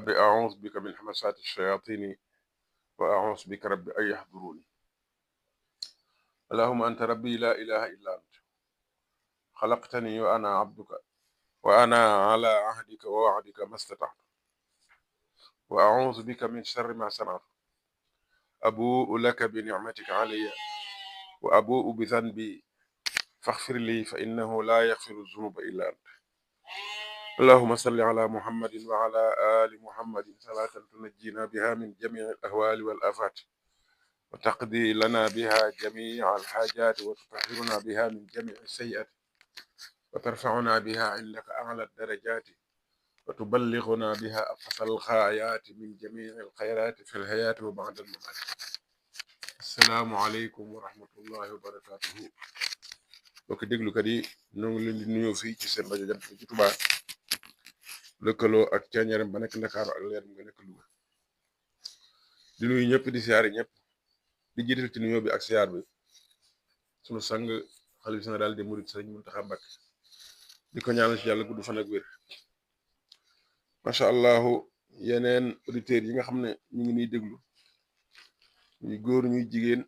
رب أعوذ بك من همسات الشياطين وأعوذ بك رب أن يحضرون. اللهم أنت ربي لا إله إلا أنت، خلقتني وأنا عبدك، وأنا على عهدك ووعدك ما استطعت، وأعوذ بك من شر ما صنعت. أبوء لك بنعمتك علي وأبوء بذنبي فاغفر لي فإنه لا يغفر الذنوب إلا أنت. اللهم صل على محمد وعلى آل محمد صلاة تنجينا بها من جميع الأهوال والآفات، وتقضي لنا بها جميع الحاجات، وتطهرنا بها من جميع السيئات، وترفعنا بها عندك أعلى الدرجات، وتبلغنا بها أقصى الغايات من جميع الخيرات في الحياة وبعد الممات. السلام عليكم ورحمة الله وبركاته. bokki déglukat yi ñoo ngi leen di nuyoo fii ci seen rajo Jant bi ci Touba lëkkaloo ak ceeñeeram ba nekk Ndakaaru ak leeram nga nekk Louga. di nuyu ñëpp di siyaare ñëpp di jiital ci nuyoo bi ak siyaar bi sunu sang xalifa général des mourides Sëriñ Muntaxa Mbàkke di ko ñaanal ci yàlla gudd fan ak wér. macha allahu yeneen auditeurs yi nga xam ne ñu ngi niy déglu ñuy góor ñuy jigéen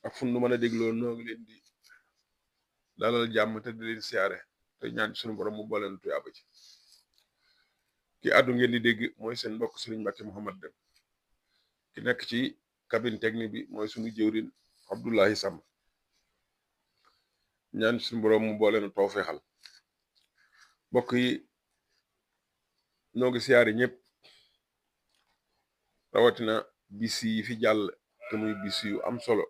ak fu nu mën a dégloo noo ngi leen di dalal jàmm te di leen siyaare te ñaan ci sunu borom mu booleen tuyaaba ci. ki àddu ngeen di dégg mooy seen mbokk Sëriñ Mbàkke Mouhamad Dem, ki nekk ci cabine technique bi mooy sunu jëwrin Abdoulahi Samb. ñaan suñu borom mu booleenu tawfeexal. mbokk yi noo ngi siyaare ñëpp rawatina bis yi fi jàll te muy bis yu am solo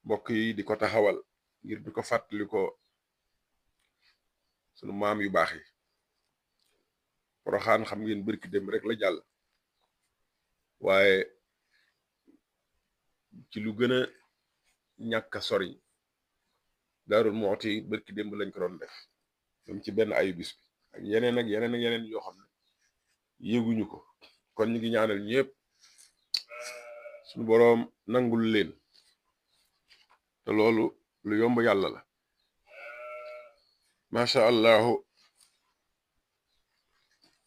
mbokk yi di ko taxawal ngir di ko fàttali ko sunu maam yu baax yi. Poroxaan xam ngeen bërki dem rek la jàll, waaye ci lu gën a ñàkk a sori Daarul Muxti bërki démb lañ ko doon def même ci benn ayu bis bi ak yeneen yoo xam ne yéguñu ko. kon ñu ngi ñaanal ñëpp suñu boroom nangul leen te loolu lu yomb yàlla la. macha allahu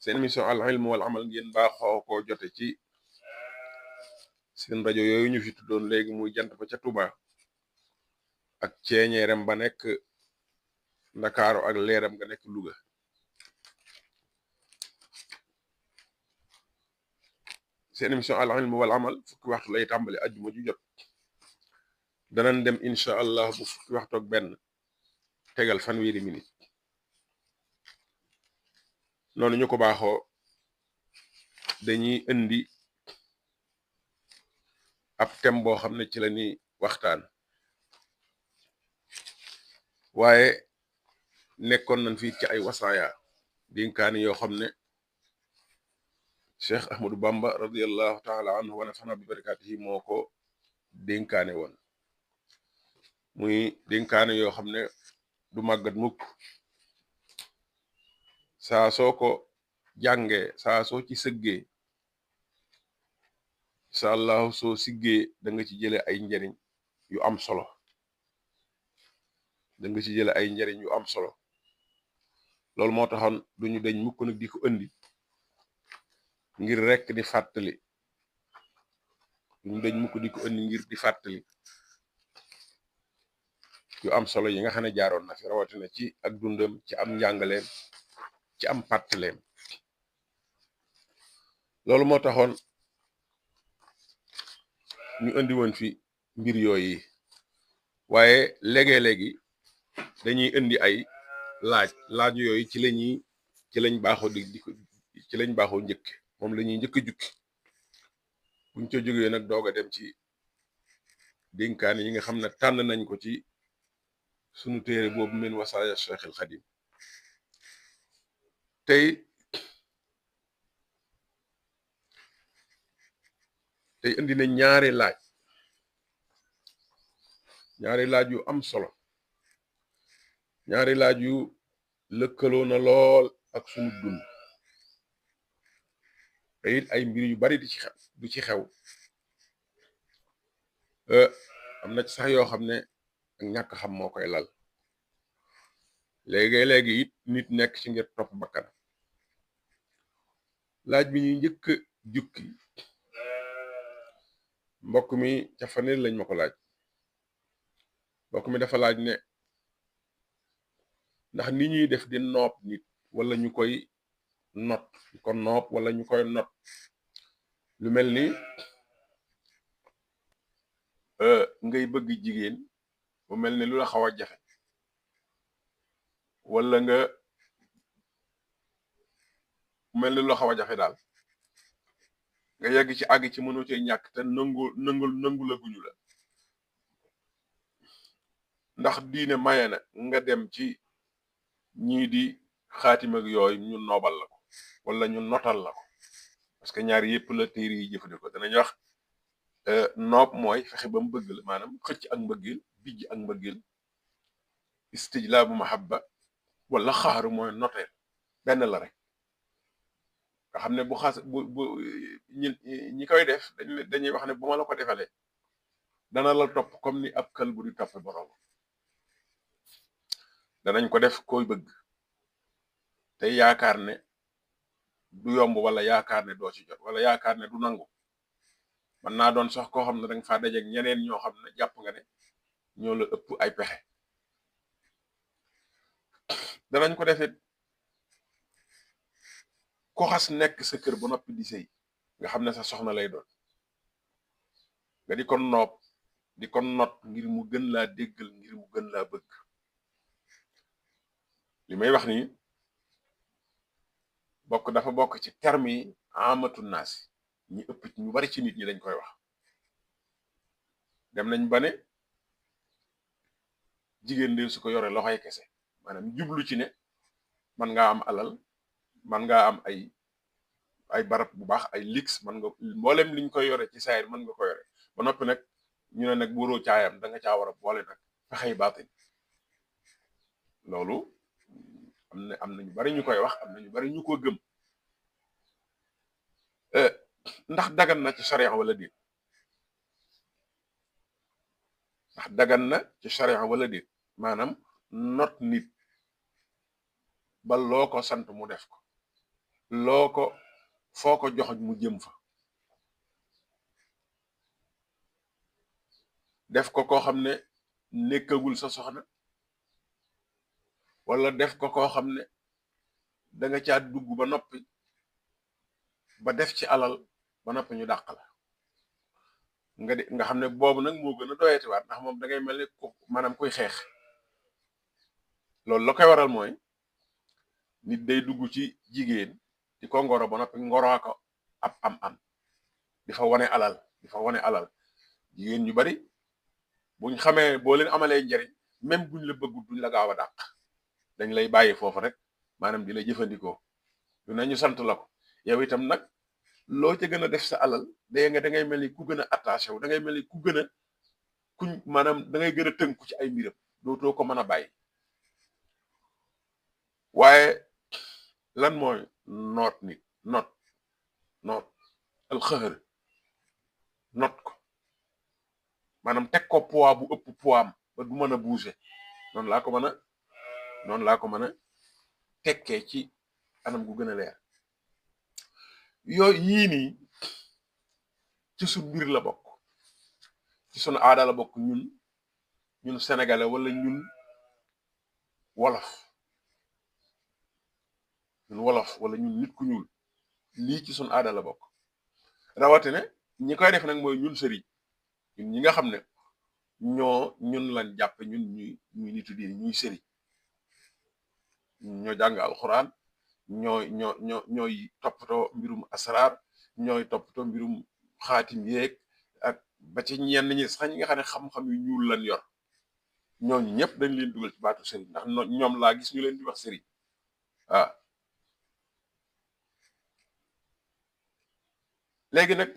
seen émission al ilm wal amal ngeen baaxoo ko jote ci seen rajo yooyu ñu fi tuddoon léegi muy jant ba ca Touba ak ceeñeeram ba nekk Ndakaaru ak leeram nga nekk Louga. seen émission al ilm wal amal fukki waxtu lay tàmbali ajjuma ju jot, danañ dem incha allah bu fukki waxtu ak benn tegal fanweeri minute. noonu ñu ko baaxoo dañuy indi ab thème boo xam ne ci la ñuy waxtaan, waaye nekkoon nañ fii ci ay wasaaya dénkaani yoo xam ne Cheikh Ahmadou Bamba radiyallahu taala anhu wa nafana bi barakaatihi moo ko dénkaane woon. muy dénkaane yoo xam ne du màggat mukk, saa soo ko jàngee saa soo ci sëggee incha allahu soo siggee da nga ci jële ay njariñ yu am solo loolu moo taxoon duñu deñ mukk nag di ko indi ngir rekk di fàttali yu am solo yi nga xam ne jaaroon na fi rawatina ci ak dundam, ci am njàngaleem, ci am pàttaleem. loolu moo taxoon ñu indi woon fi mbir yooyu, waaye léegi dañuy indi ay laaj yooyu ci lañ baaxoo njëkk moom la ñuy njëkk a jukki. buñ ca jógee nag doog a dem ci dénkaane yi nga xam ne tànn nañ ko ci sunu téere boobu min wasaaya Cheikh al Xadim. tey indi nañ ñaari laaj yu am solo, ñaari laaj yu lëkkaloo na lool ak sunu dund, te it ay mbir yu bari du ci xew. am na ci sax yoo xam ne ak ñàkk xam moo koy lal. léegi it nit nekk ci ngir topp bakkan laaj bi ñuy njëkk a jukki mbokk mi ca fanweer lañ ma ko laaj mbokk mi dafa laaj ne ndax ni ñuy def di nopp nit wala ñu koy not di ko nopp wala ñu koy not lu mel ni ngay bëgg jigéen bu mel ni lu la xaw a jafe wala nga mel ni lu la xaw a jafe daal nga yegg ci àgg ci mënoo cee ñàkk te nangu la guñu la ndax diine maye na nga dem ci ñii di xaatim ak yooyu ñu noobal la ko wala ñu notal la ko parce que ñaar yëpp la téere yi jëfandikoo danañ wax noob mooy fexe ba mu bëgg la maanaam xëcc ak mbëggeel bijj ak mbëggeel istijlaabu mahabba wala xaaru mooy noteel benn la rek nga xam ne bu xas bu ñi koy def dañuy wax ne bu ma la ko defalee dana la topp comme ni ab kël bu di toppe borom danañ ko def koy bëgg te yaakaar ne du yomb wala yaakaar ne doo ci jot wala yaakaar ne du nangu man naa doon sax koo xam ne danga faa dajeeg ñeneen ñoo xam ne jàpp nga ne ñoo la ëpp ay pexe danañ ko defit ko xas nekk sa kër ba noppi di sëy nga xam ne sa soxna lay doon nga di ko nopp di ko not ngir mu gën laa déggal ngir mu gën laa bëgg li may wax nii dafa bokk ci terme yi amatu naas ñi ëpp ñu bari ci nit ñi dañ koy wax dem nañ ba ne jigéen de su ko yore loxoy kese maanaam jublu ci ne man ngaa am alal man ngaa am ay barab bu baax ay lix man nga mboolem liñ koy yore ci saayir mën nga ko yore ba noppi nag ñu ne nag buuroo caayam da nga caa war a boole nag fexey baatin loolu am na ñu bari ñu koy wax am na ñu bari ñu ko gëm ndax dagan na ci sharia wala déet ndax dagan na ci sharia wala déet maanaam not nit ba loo ko sant mu def ko loo ko foo ko joxoj mu jëm fa def ko koo xam ne nekkagul sa soxna wala def ko koo xam ne da nga caa dugg ba noppi ba def ci alal ba noppi ñu dàq la nga xam ne boobu nag moo gën a doyatiwaat ndax moom da ngay mel ni maanaam kuy xeex loolu la koy waral mooy nit day dugg ci jigéen di ko ngoro ba noppi ngoroo ko ab am di fa wane alal jigéen ñu bari buñ xamee boo leen amalee njariñ même buñ la bëggut duñ la gaaw a dàq dañ lay bàyyi foofu rek maanaam di la jëfandikoo du nañu sant la ko yow itam nag loo ca gën a def sa alal da ngay mel ni ku gën a attaché wu da ngay mel ni ku gën a kuñ maanaam da ngay gën a tënku ci ay mbiram dootoo ko mën a bàyyi waaye lan mooy noot nit noot alxëhër not ko maanaam teg ko poids bu ëpp poids am ba du mën a bouger noonu laa ko mën a tekkee ci anam gu gën a leer yooyu yii nii ci suñ mbir la bokk ci sunu aada la bokk ñun sénégalais wala ñun wolof wala ñun nit ku ñuul lii ci sunu aada la bokk rawatina ñi koy def nag mooy ñun sëriñ ñun ñi nga xam ne ñun lañ jàpp ñun ñuy nitu diine ñuy sëriñ ñoo jàng alxuraan ñooy toppatoo mbirum asraar ñooy toppatoo mbirum xaatim yeeg ak ba ci ñenn ñi sax ñi nga xam ne xam-xam yu ñuul lañ yor ñooñu ñëpp dañ leen dugal ci baatu sëriñ ndax ñoom laa gis ñu leen di wax sëriñ léegi nag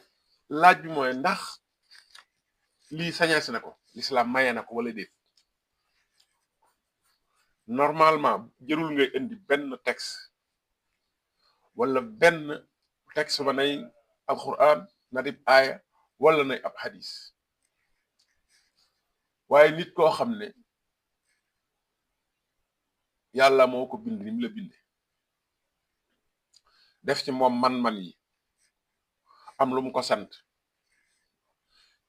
laaj bi mooy ndax lii sañees na ko l'islam maye na ko wala déet normalement jërul ngay indi benn texte wala benn texte ba nay alquran na dib aaya wala nay ab hadis waaye nit koo xam ne yàlla moo ko bind ni mu la binde def ci moom man-man yi am lu mu ko sant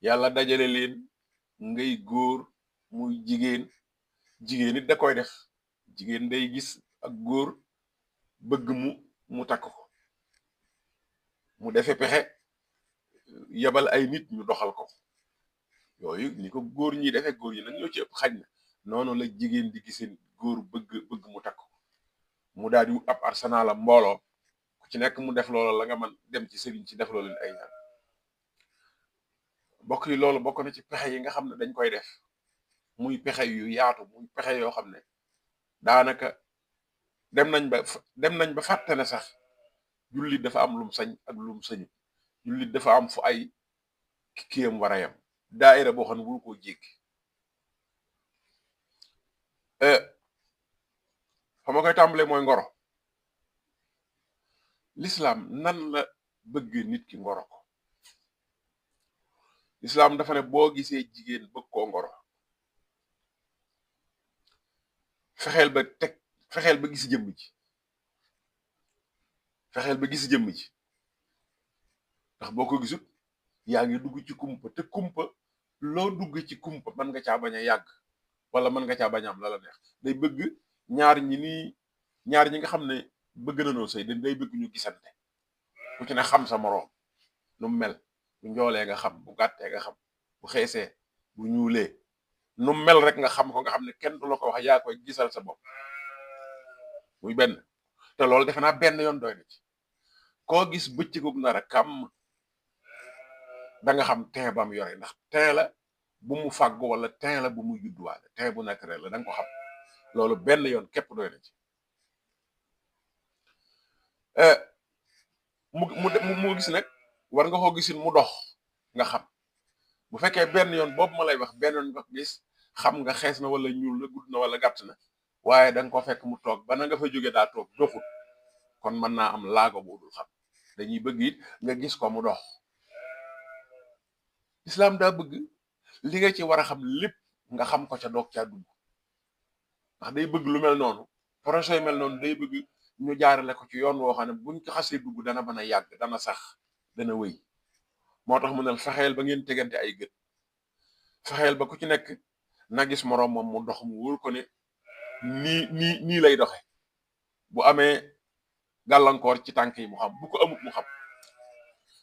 yàlla dajale leen ngay góor muy jigéen jigéen it da koy def jigéen day gis ak góor bëgg mu takk ko mu defe pexe yabal ay nit ñu doxal ko yooyu ni ko góor ñi defee góor ñi nag ñoo ci ëpp xaj na noonu la jigéen di giseen góor bëgg mu takk ko mu daal di wut ab arsenal am mbooloo ku ci nekk mu def loola la nga man dem ci sëriñ ci def loolu ay ñaan bokk yi loolu bokk na ci pexe yi nga xam ne dañ koy def muy pexe yu yaatu muy pexe yoo xam ne daanaka dem nañ ba fàtte ne sax jullit dafa am lum sañ ak lum sañu jullit dafa am fu ay kiyam war a yam daayira boo xam ne bul koo jéggi fa ma koy tàmbalee mooy ngoro l'islam nan la bëgg nit ki ngoro ko l'islam dafa ne boo gisee jigéen bëgg koo ngoro fexeel ba gis jëmm ji ndax boo ko gisut yaa ngi dugg ci kumpa te kumpa loo dugg ci kumpa mën nga caa bañ a yàgg wala mën nga caa bañ a am la la neex day bëgg ñaar ñi nga xam ne bëgg nañoo sëy day bëgg ñu gisante ku ci ne xam sa moroom nu mel bu njoolee nga xam bu gàttee nga xam bu xeesee bu ñuulee nu mel rek nga xam ko nga xam ne kenn du la ko wax yaa koy gisal sa bopp muy benn te loolu defe naa benn yoon doy na ci koo gis bëccëgug nar a kam da nga xam teint ba mu yore ndax teint la bu mu fàggu wala teint la bu mu judduwaale teint bu naturel la da nga ko xam loolu benn yoon képp doy na ci mu gis nag war nga koo gisin mu dox nga xam bu fekkee benn yoon boobu ma lay wax benn yoon nga gis xam nga xees na wala ñuul na gudd na wala gàtt na waaye da nga ko fekk mu toog ba na nga fa jóge daa toog doxut kon mën naa am laago bu dul xam dañuy bëgg it nga gis ko mu dox islam daa bëgg li nga ci war a xam lépp nga xam ko ca doog caa dugg ndax day bëgg lu mel noonu projet yu mel noonu day bëgg ñu jaarale ko ci yoon woo xam ne buñ ko xasee dugg dana mën a yàgg dana sax dana wéy moo tax mu ne fexeel ba ngeen tegante ay gët fexeel ba ku ci nekk na gis moroom moom mu dox mu wóor ko ne nii lay doxe bu amee gàllankoor ci tànk yi mu xam bu ko amut mu xam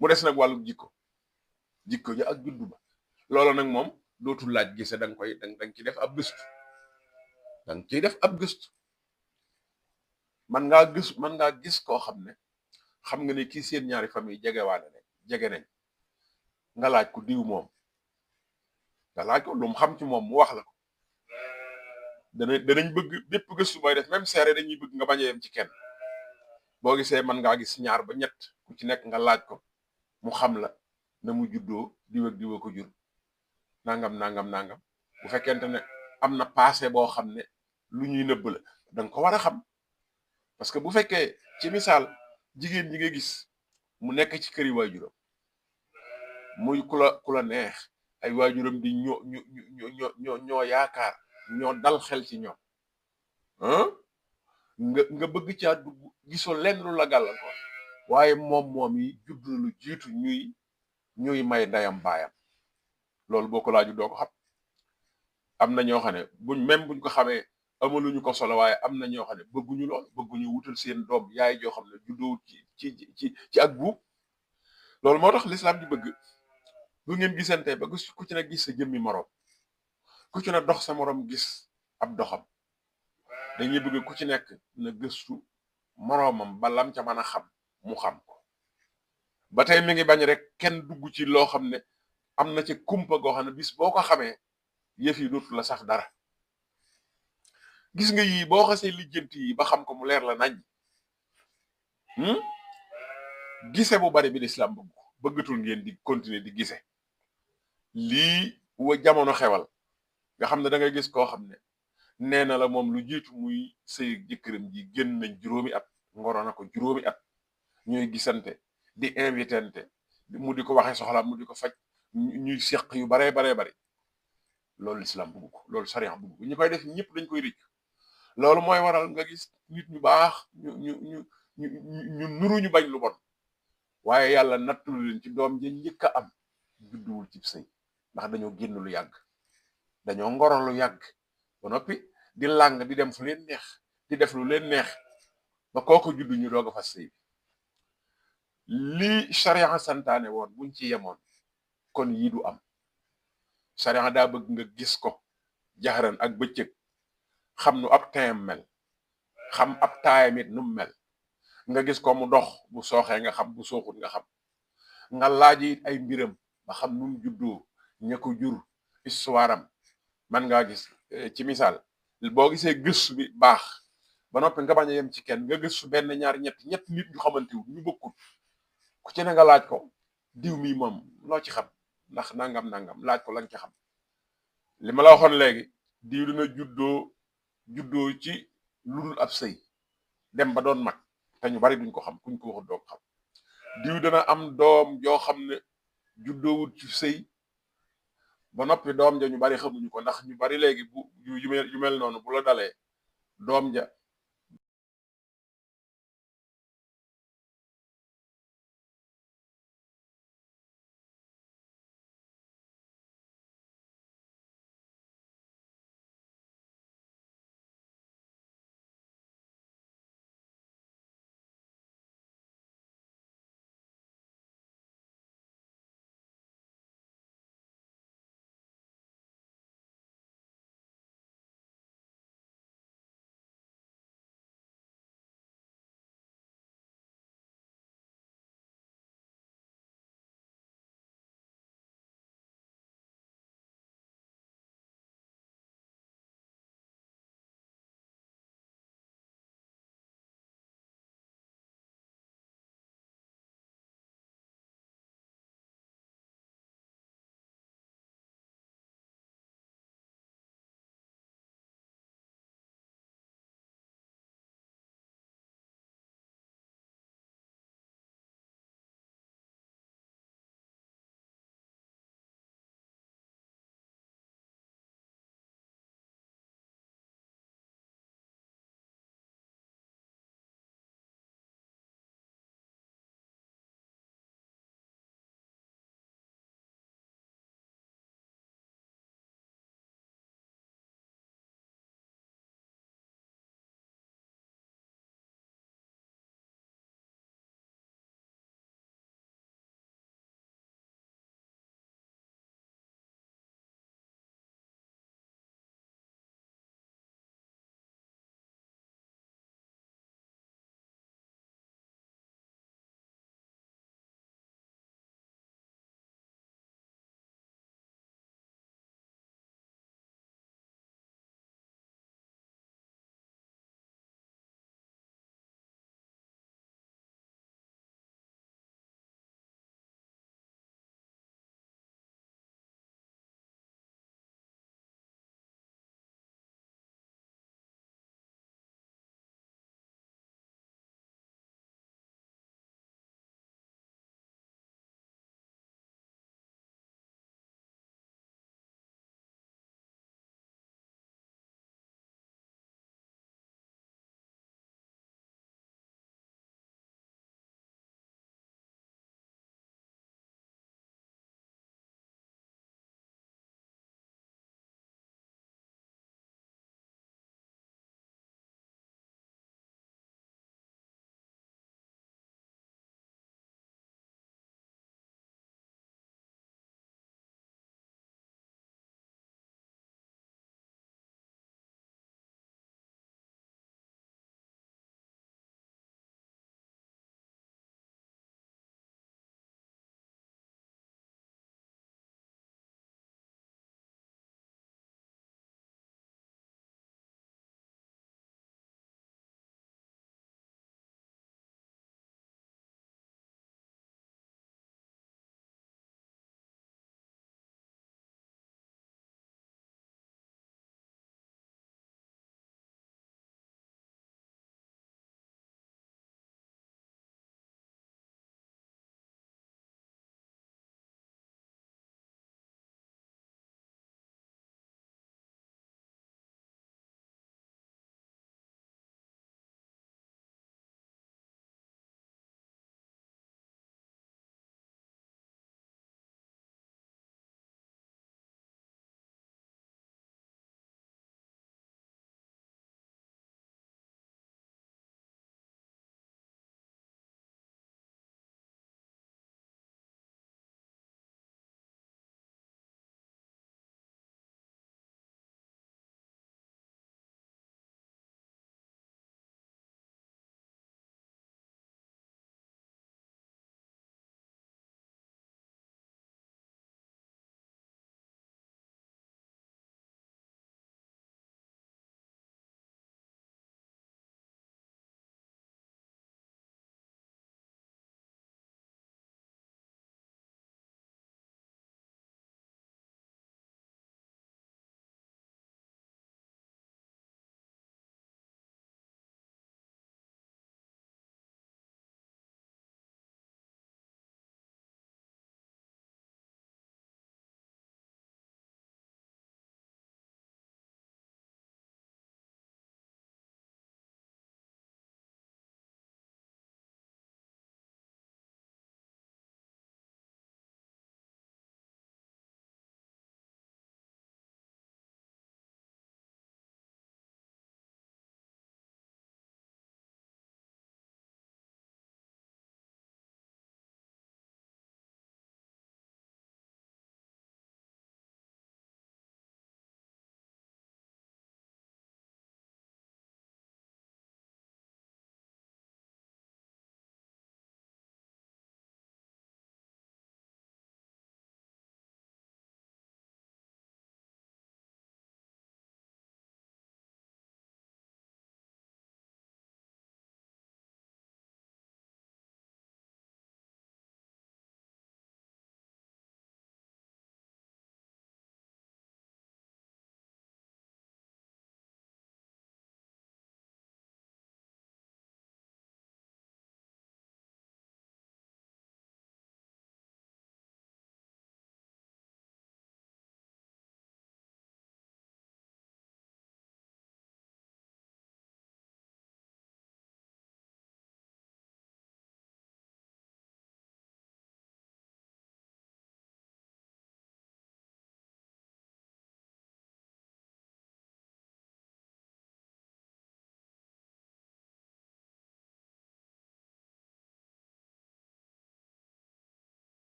mu des nag wàllu jikko ja ak juddu ba loolu nag moom dootul laaj gise danga ci def ab gëstu danga ciy def ab gëstu man ngaa gis koo xam ne xam nga ne kii seen ñaari famille jege nañ nga laaj ko diw moom nga laaj ko lu mu xam ci moom mu wax la ko danañ bëgg bépp gëstu booy def même seere dañuy bëgg nga bañ a yem ci kenn boo gisee mën ngaa gis ñaar ba ñett ku ci nekk nga laaj ko mu xam la na mu juddoo diw ak diw ko jur nangam bu fekkente ne am na passé boo xam ne lu ñuy nëbb la danga ko war a xam parce que bu fekkee ci misaal jigéen ñi nga gis mu nekk ci këri waajuram muy ku la neex ay waajuram di ñoo yaakaar ñoo dal xel ci ñoom nga bëgg caa dugg gisoo lenn lu la gàllankoor waaye moom yi judd na lu jiitu ñuy may ndayam baayam loolu boo ko laaju doo ko xam am na ñoo xam ne buñ ko xamee amaluñu ko solo waaye am na ñoo xam ne bëgguñu lool bëgguñu wutal seen doom yaay joo xam ne juddoo ci ak buub loolu moo tax l'islam di bëgg bu ngeen gisante ba ku ci ne gis sa jëmmi moroom ku ci ne dox sa moroom gis ab doxam dañuy bëgg ku ci nekk na gëstu moroomam ba lam ca mën a xam mu xam ko ba tey mi ngi bañ rek kenn dugg ci loo xam ne am na ci kumpa goo xam ne bis boo ko xamee yëf yi dootu la sax dara gis nga yii boo xasee lijjanti yi ba xam ko mu leer la nañ gise bu bari bi l'islam bëggatul ngeen di continuer di gise lii wa jamono xewal nga xam ne da ngay gis koo xam ne nee na la moom lu jiitu muy sëy jëkkëram ji génn nañ juróomi at ngoro na ko juróomi at ñooy gisante di invitante mu di ko waxee soxla mu di ko faj ñuy seq yu baree bari loolu l'islam bëgg ko loolu sariya bëgg ko ñu koy def ñëpp dañ koy rëcc loolu mooy waral nga gis nit ñu baax ñu ñu nuru ñu bañ lu bon waaye yàlla nattul leen ci doom ja njëkk a am judduwul ci sëy ndax dañoo génn lu yàgg dañoo ngoro lu yàgg ba noppi di làng di dem fu leen neex di def lu leen neex ba kooku juddu ñu doog a fas sëy li charia santaane woon buñ ci yemoon kon yii du am charia daa bëgg nga gis ko jaxaran ak bëccëg xam nu ab tayam mel xam ab taayam it nu mel nga gis ko mu dox bu sooxee nga xam bu sooxut nga xam nga laaj it ay mbiram ba xam nu mu juddoo ña ko jur histoire am man ngaa gis ci misaal boo gisee gëstu bi baax ba noppi nga bañ a yem ci kenn nga gëstu benn ñaar ñett nit ñu xamante ñu bokkul ku ci ne nga laaj ko diw mi moom loo ci xam ndax nangam laaj ko lañ ci xam li ma la waxoon léegi diw dina juddoo ci lu dul ab sëy dem ba doon mag te ñu bari duñ ko xam kuñ ko waxul doog xam diw dana am doom joo xam ne juddoowut ci sëy ba noppi doom ja ñu bari xamuñu ko ndax ñu bari léegi bu yu mel noonu bu la dalee doom ja